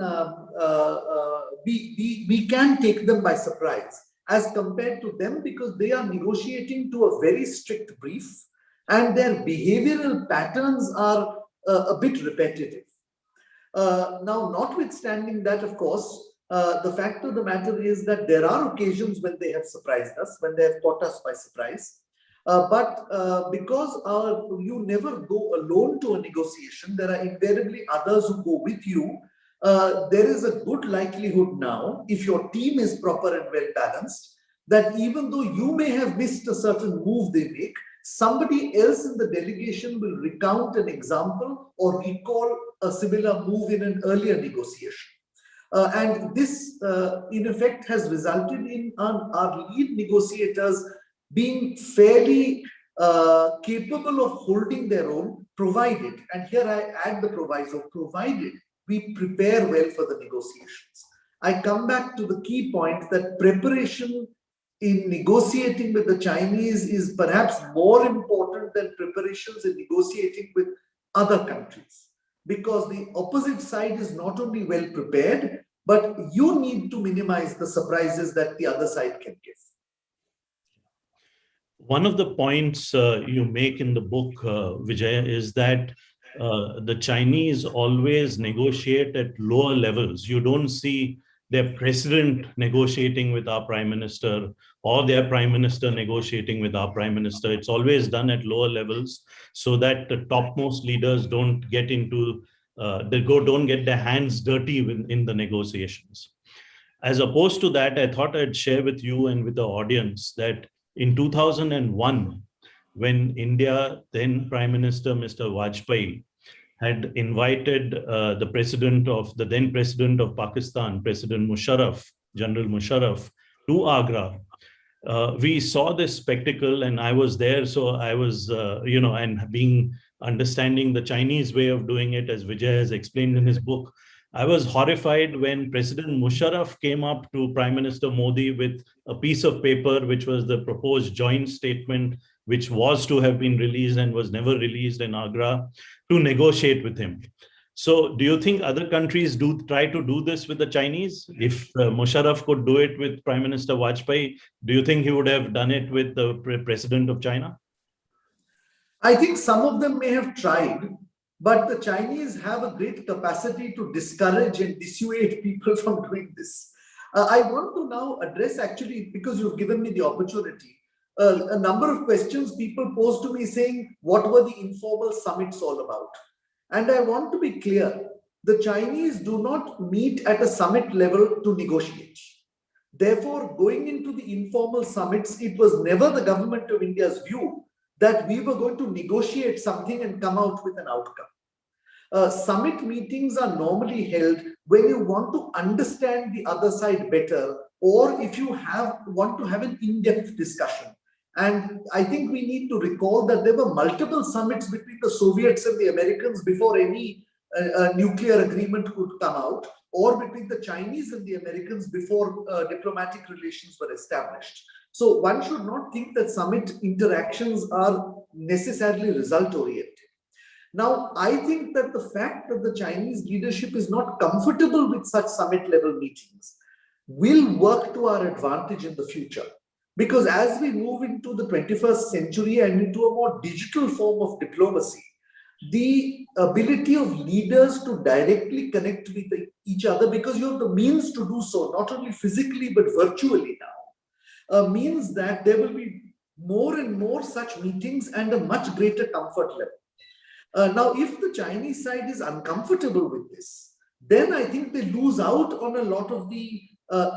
take them by surprise as compared to them, because they are negotiating to a very strict brief and their behavioral patterns are a bit repetitive. Now, notwithstanding that, of course, the fact of the matter is that there are occasions when they have surprised us, when they have caught us by surprise. But because you never go alone to a negotiation, there are invariably others who go with you. There is a good likelihood now, if your team is proper and well balanced, that even though you may have missed a certain move they make, somebody else in the delegation will recount an example or recall a similar move in an earlier negotiation. And this, in effect, has resulted in our lead negotiators being fairly capable of holding their own, provided, and here I add the proviso, provided we prepare well for the negotiations. I come back to the key point that preparation in negotiating with the Chinese is perhaps more important than preparations in negotiating with other countries, because the opposite side is not only well prepared, but you need to minimize the surprises that the other side can give. One of the points you make in the book, Vijay, is that the Chinese always negotiate at lower levels. You don't see their president negotiating with our prime minister or their prime minister negotiating with our prime minister. It's always done at lower levels so that the topmost leaders don't get into, don't get their hands dirty in the negotiations. As opposed to that, I thought I'd share with you and with the audience that in 2001, when India, then Prime Minister Mr. Vajpayee, had invited the then president of Pakistan, President Musharraf, General Musharraf, to Agra. We saw this spectacle, and I was there, so I was, and understanding the Chinese way of doing it, as Vijay has explained in his book, I was horrified when President Musharraf came up to Prime Minister Modi with a piece of paper, which was the proposed joint statement, which was to have been released and was never released in Agra, to negotiate with him. So do you think other countries do try to do this with the Chinese? If Musharraf could do it with Prime Minister Vajpayee, do you think he would have done it with the president of China? I think some of them may have tried, but the Chinese have a great capacity to discourage and dissuade people from doing this. I want to now address, actually, because you've given me the opportunity, a number of questions people posed to me saying, what were the informal summits all about? And I want to be clear, the Chinese do not meet at a summit level to negotiate. Therefore, going into the informal summits, it was never the government of India's view that we were going to negotiate something and come out with an outcome. Summit meetings are normally held when you want to understand the other side better, or if you want to have an in-depth discussion. And I think we need to recall that there were multiple summits between the Soviets and the Americans before any nuclear agreement could come out, or between the Chinese and the Americans before diplomatic relations were established. So one should not think that summit interactions are necessarily result-oriented. Now, I think that the fact that the Chinese leadership is not comfortable with such summit-level meetings will work to our advantage in the future. Because as we move into the 21st century and into a more digital form of diplomacy, the ability of leaders to directly connect with each other, because you have the means to do so, not only physically but virtually now, means that there will be more and more such meetings and a much greater comfort level. Now, if the Chinese side is uncomfortable with this, then I think they lose out on a lot of the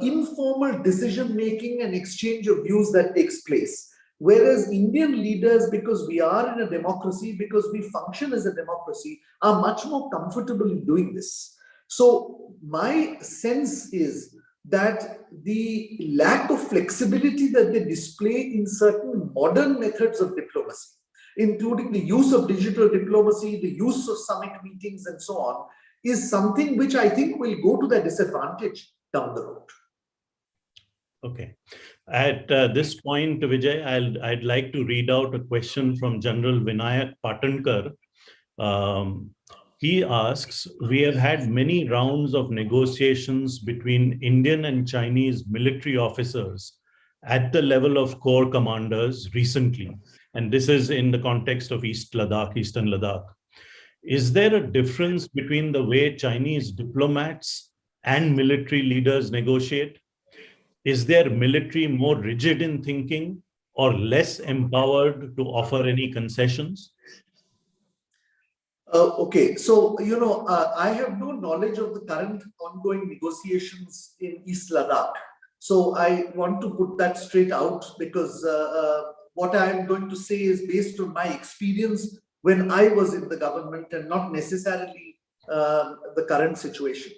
informal decision-making and exchange of views that takes place. Whereas Indian leaders, because we are in a democracy, because we function as a democracy, are much more comfortable in doing this. So my sense is that the lack of flexibility that they display in certain modern methods of diplomacy, including the use of digital diplomacy, the use of summit meetings and so on, is something which I think will go to their disadvantage down the road. Okay. At this point, Vijay, I'd like to read out a question from General Vinayak Patankar. He asks, we have had many rounds of negotiations between Indian and Chinese military officers at the level of corps commanders recently. And this is in the context of Eastern Ladakh. Is there a difference between the way Chinese diplomats and military leaders negotiate? Is their military more rigid in thinking or less empowered to offer any concessions? Okay, so, I have no knowledge of the current ongoing negotiations in East Ladakh. So I want to put that straight out, because what I am going to say is based on my experience when I was in the government and not necessarily the current situation.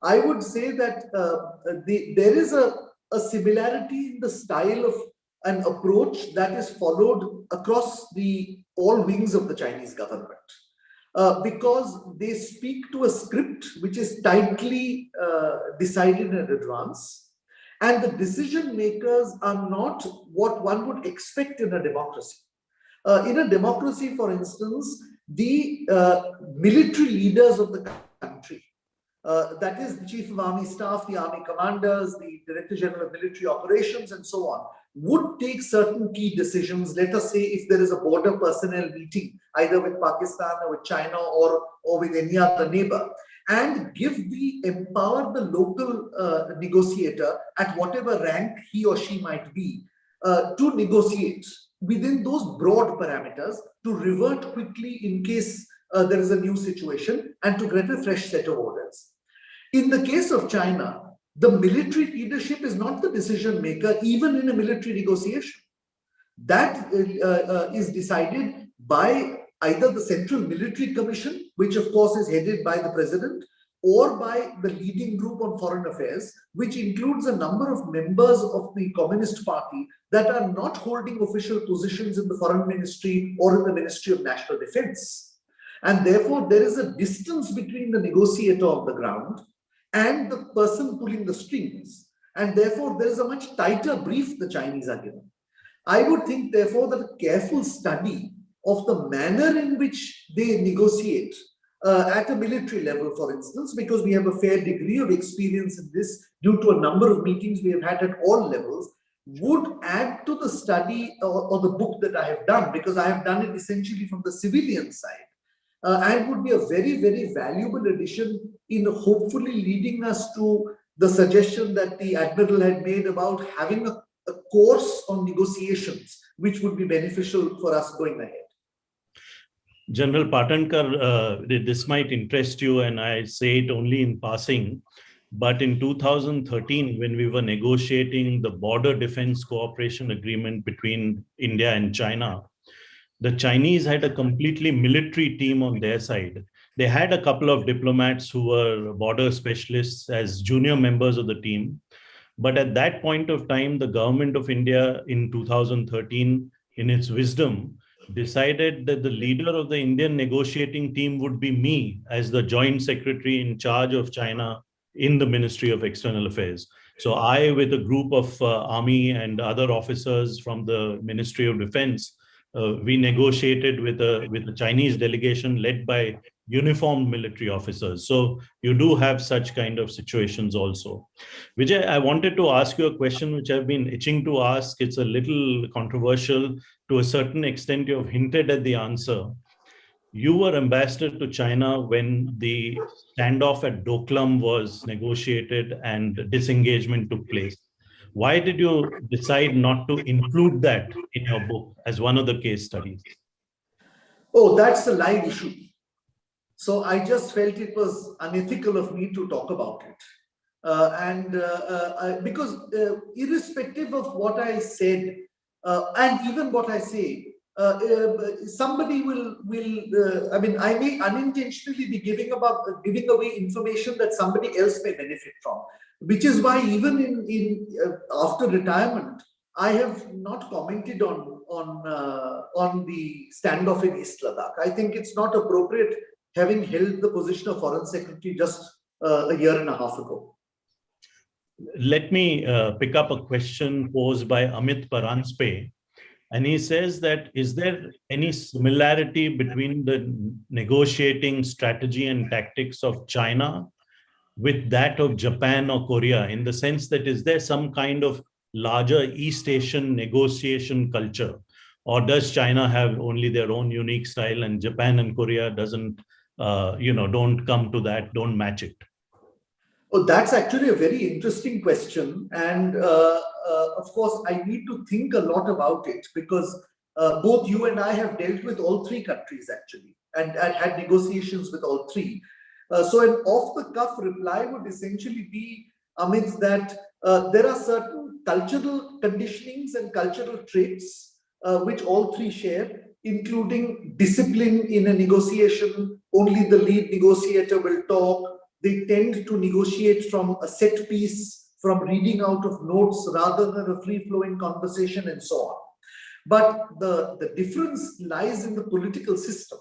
I would say that there is a similarity in the style of an approach that is followed across all wings of the Chinese government. Because they speak to a script which is tightly decided in advance, and the decision makers are not what one would expect in a democracy. In a democracy, for instance, the military leaders of the country, that is the Chief of Army Staff, the Army Commanders, the Director General of Military Operations, and so on, would take certain key decisions. Let us say if there is a border personnel meeting, either with Pakistan or with China or with any other neighbor, and empower the local negotiator at whatever rank he or she might be to negotiate within those broad parameters, to revert quickly in case there is a new situation, and to get a fresh set of orders. In the case of China, the military leadership is not the decision maker, even in a military negotiation. That is decided by either the Central Military Commission, which of course is headed by the president, or by the leading group on foreign affairs, which includes a number of members of the Communist Party that are not holding official positions in the Foreign Ministry or in the Ministry of National Defense. And therefore, there is a distance between the negotiator on the ground and the person pulling the strings. And therefore, there is a much tighter brief the Chinese are given. I would think, therefore, that a careful study of the manner in which they negotiate at a military level, for instance, because we have a fair degree of experience in this due to a number of meetings we have had at all levels, would add to the study or the book that I have done, because I have done it essentially from the civilian side. And would be a very, very valuable addition in hopefully leading us to the suggestion that the Admiral had made about having a course on negotiations, which would be beneficial for us going ahead. General Patankar, this might interest you, and I say it only in passing, but in 2013, when we were negotiating the Border Defense Cooperation Agreement between India and China, the Chinese had a completely military team on their side. They had a couple of diplomats who were border specialists as junior members of the team. But at that point of time, the government of India in 2013, in its wisdom, decided that the leader of the Indian negotiating team would be me as the joint secretary in charge of China in the Ministry of External Affairs. So I, with a group of army and other officers from the Ministry of Defense, we negotiated with a Chinese delegation led by uniformed military officers. So you do have such kind of situations also. Vijay, I wanted to ask you a question which I've been itching to ask. It's a little controversial. To a certain extent, you've hinted at the answer. You were ambassador to China when the standoff at Doklam was negotiated and disengagement took place. Why did you decide not to include that in your book as one of the case studies? Oh, that's a live issue. So I just felt it was unethical of me to talk about it. Because irrespective of what I said, and even what I say, somebody will I mean, I may unintentionally be giving away information that somebody else may benefit from, which is why even in after retirement, I have not commented on the standoff in East Ladakh. I think it's not appropriate, having held the position of Foreign Secretary just a year and a half ago. let me pick up a question posed by Amit Paranspe. And he says that, is there any similarity between the negotiating strategy and tactics of China with that of Japan or Korea, in the sense that is there some kind of larger East Asian negotiation culture? Or does China have only their own unique style and Japan and Korea doesn't, don't come to that, don't match it? Oh, that's actually a very interesting question. And of course, I need to think a lot about it because both you and I have dealt with all three countries actually and had negotiations with all three. So an off-the-cuff reply would essentially be, Amit, that there are certain cultural conditionings and cultural traits which all three share, including discipline in a negotiation. Only the lead negotiator will talk. They tend to negotiate from a set piece, from reading out of notes rather than a free-flowing conversation and so on. But the difference lies in the political system.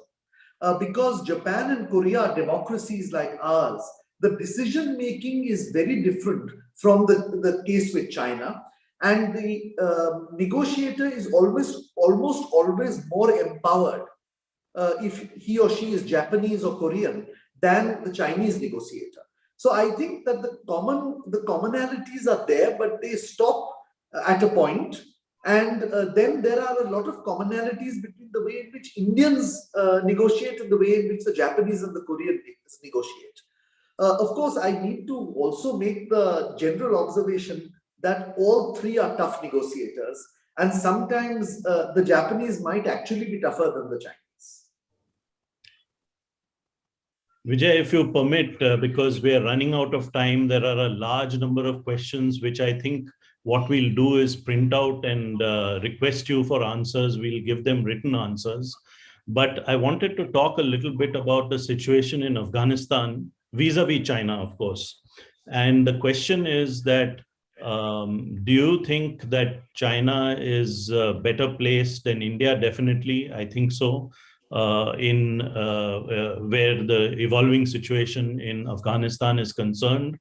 Because Japan and Korea are democracies like ours, the decision-making is very different from the case with China. And the negotiator is almost always more empowered if he or she is Japanese or Korean than the Chinese negotiator. So I think that the commonalities are there, but they stop at a point. And then there are a lot of commonalities between the way in which Indians negotiate and the way in which the Japanese and the Koreans negotiate. Of course, I need to also make the general observation that all three are tough negotiators. And sometimes the Japanese might actually be tougher than the Chinese. Vijay, if you permit, because we are running out of time, there are a large number of questions, which I think what we'll do is print out and request you for answers. We'll give them written answers. But I wanted to talk a little bit about the situation in Afghanistan, vis-a-vis China, of course. And the question is that, do you think that China is better placed than India? Definitely, I think so. In where the evolving situation in Afghanistan is concerned.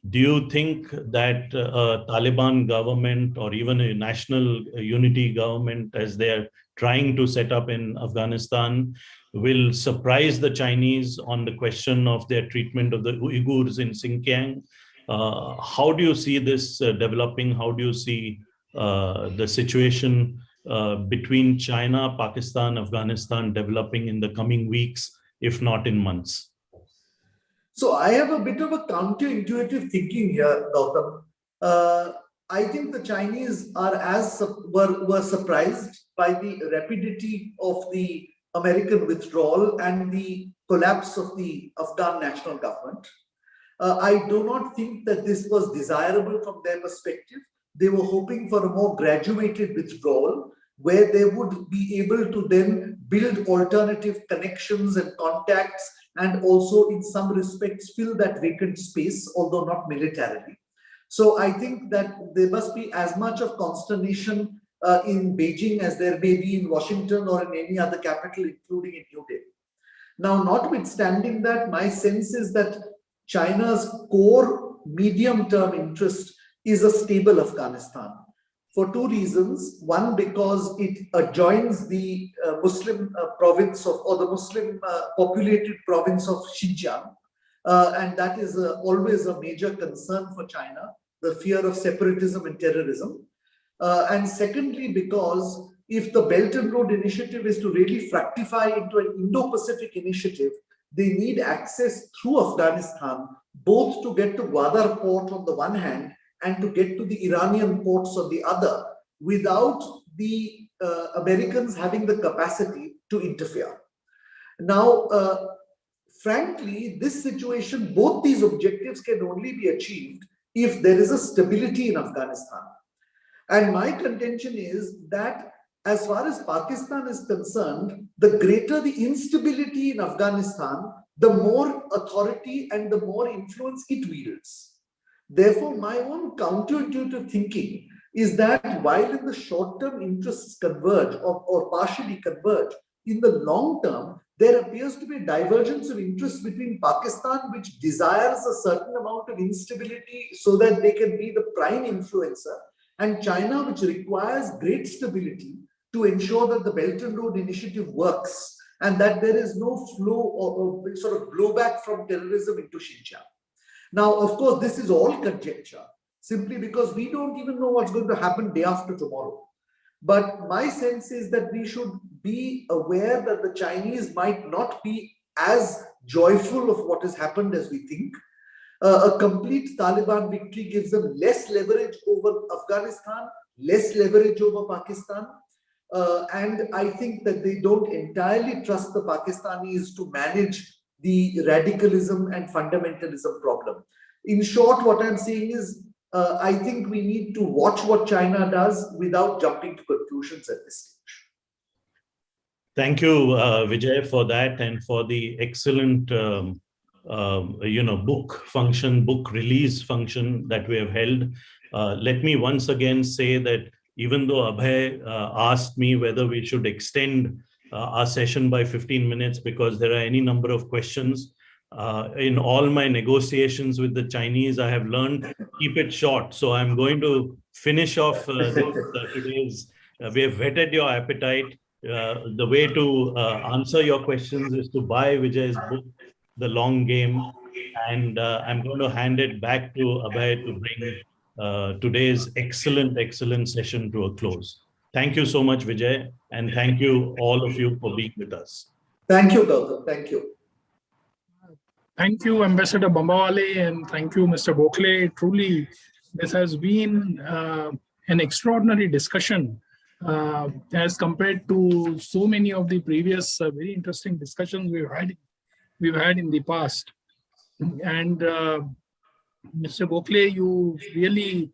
Do you think that a Taliban government or even a national unity government, as they're trying to set up in Afghanistan, will surprise the Chinese on the question of their treatment of the Uyghurs in Xinjiang? How do you see this developing? How do you see the situation between China, Pakistan, Afghanistan developing in the coming weeks, if not in months? So I have a bit of a counterintuitive thinking here, Gautam. I think the Chinese were surprised by the rapidity of the American withdrawal and the collapse of the Afghan national government. I do not think that this was desirable from their perspective. They were hoping for a more graduated withdrawal, where they would be able to then build alternative connections and contacts, and also in some respects fill that vacant space, although not militarily. So I think that there must be as much of consternation in Beijing as there may be in Washington or in any other capital, including in New Delhi. Now, notwithstanding that, my sense is that China's core medium-term interest is a stable Afghanistan, for two reasons. One, because it adjoins the Muslim province of, or the Muslim populated province of Xinjiang. And that is always a major concern for China, the fear of separatism and terrorism. And secondly, because if the Belt and Road Initiative is to really fructify into an Indo-Pacific initiative, they need access through Afghanistan, both to get to Gwadar port on the one hand and to get to the Iranian ports on the other, without the Americans having the capacity to interfere. Now, frankly, this situation, both these objectives can only be achieved if there is a stability in Afghanistan. And my contention is that as far as Pakistan is concerned, the greater the instability in Afghanistan, the more authority and the more influence it wields. Therefore, my own counterintuitive thinking is that while in the short term interests converge or partially converge, in the long term, there appears to be a divergence of interest between Pakistan, which desires a certain amount of instability so that they can be the prime influencer, and China, which requires great stability to ensure that the Belt and Road Initiative works and that there is no flow or sort of blowback from terrorism into Xinjiang. Now, of course, this is all conjecture, simply because we don't even know what's going to happen day after tomorrow. But my sense is that we should be aware that the Chinese might not be as joyful of what has happened as we think. A complete Taliban victory gives them less leverage over Afghanistan, less leverage over Pakistan. And I think that they don't entirely trust the Pakistanis to manage the radicalism and fundamentalism problem. In short, what I'm saying is, I think we need to watch what China does without jumping to conclusions at this stage. Thank you, Vijay, for that and for the excellent, book release function that we have held. Let me once again say that even though Abhay asked me whether we should extend our session by 15 minutes because there are any number of questions, in all my negotiations with the Chinese, I have learned keep it short. So I'm going to finish off today's. We have whetted your appetite. The way to answer your questions is to buy Vijay's book, The Long Game, and I'm going to hand it back to Abhay to bring today's excellent session to a close. Thank you so much, Vijay, and thank you all of you for being with us. Thank you, Gautam. Thank you. Thank you, Ambassador Bambawale, and thank you, Mr. Gokhale. Truly, this has been an extraordinary discussion as compared to so many of the previous very interesting discussions we've had in the past. And Mr. Gokhale, you really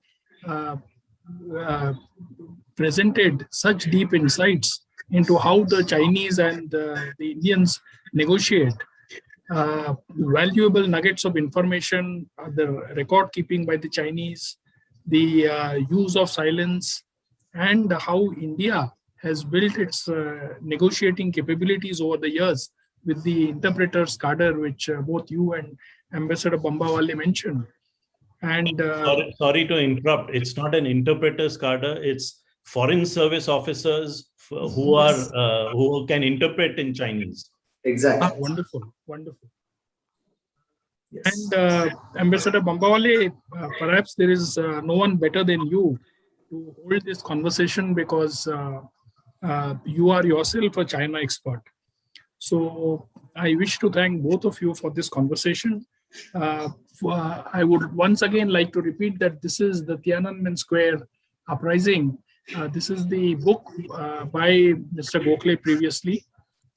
presented such deep insights into how the Chinese and the Indians negotiate. Valuable nuggets of information, the record keeping by the Chinese, the use of silence, and how India has built its negotiating capabilities over the years with the interpreter's cadre, which both you and Ambassador Bambawale mentioned. And sorry to interrupt. It's not an interpreter's cadre. It's foreign service officers who can interpret in Chinese. Exactly. Wonderful. Yes. And Ambassador Bambawale, perhaps there is no one better than you to hold this conversation because you are yourself a China expert. So I wish to thank both of you for this conversation. I would once again like to repeat that this is the Tiananmen Square Uprising. This is the book by Mr. Gokhale previously,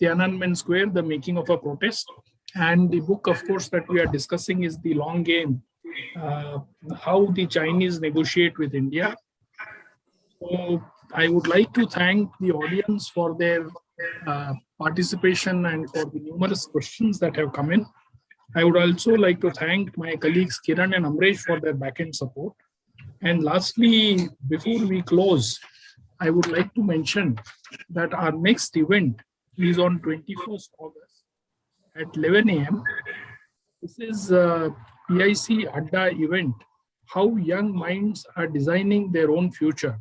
Tiananmen Square, The Making of a Protest. And the book, of course, that we are discussing is The Long Game, How the Chinese Negotiate with India. So I would like to thank the audience for their participation and for the numerous questions that have come in. I would also like to thank my colleagues Kiran and Amresh for their back-end support. And lastly, before we close, I would like to mention that our next event is on 21st August at 11 a.m. This is a PIC Adda event, How Young Minds Are Designing Their Own Future.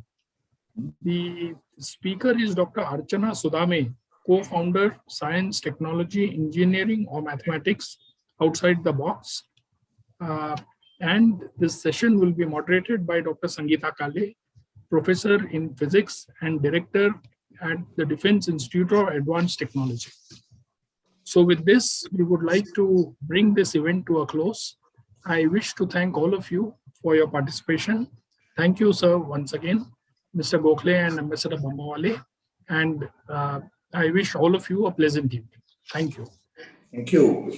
The speaker is Dr. Archana Sudame, co-founder, Science, Technology, Engineering or Mathematics Outside the Box. And this session will be moderated by Dr. Sangeeta Kale, professor in physics and director at the Defense Institute of Advanced Technology. So with this, we would like to bring this event to a close. I wish to thank all of you for your participation. Thank you, sir, once again, Mr. Gokhale and Ambassador Bambawale. And I wish all of you a pleasant evening. Thank you. Thank you.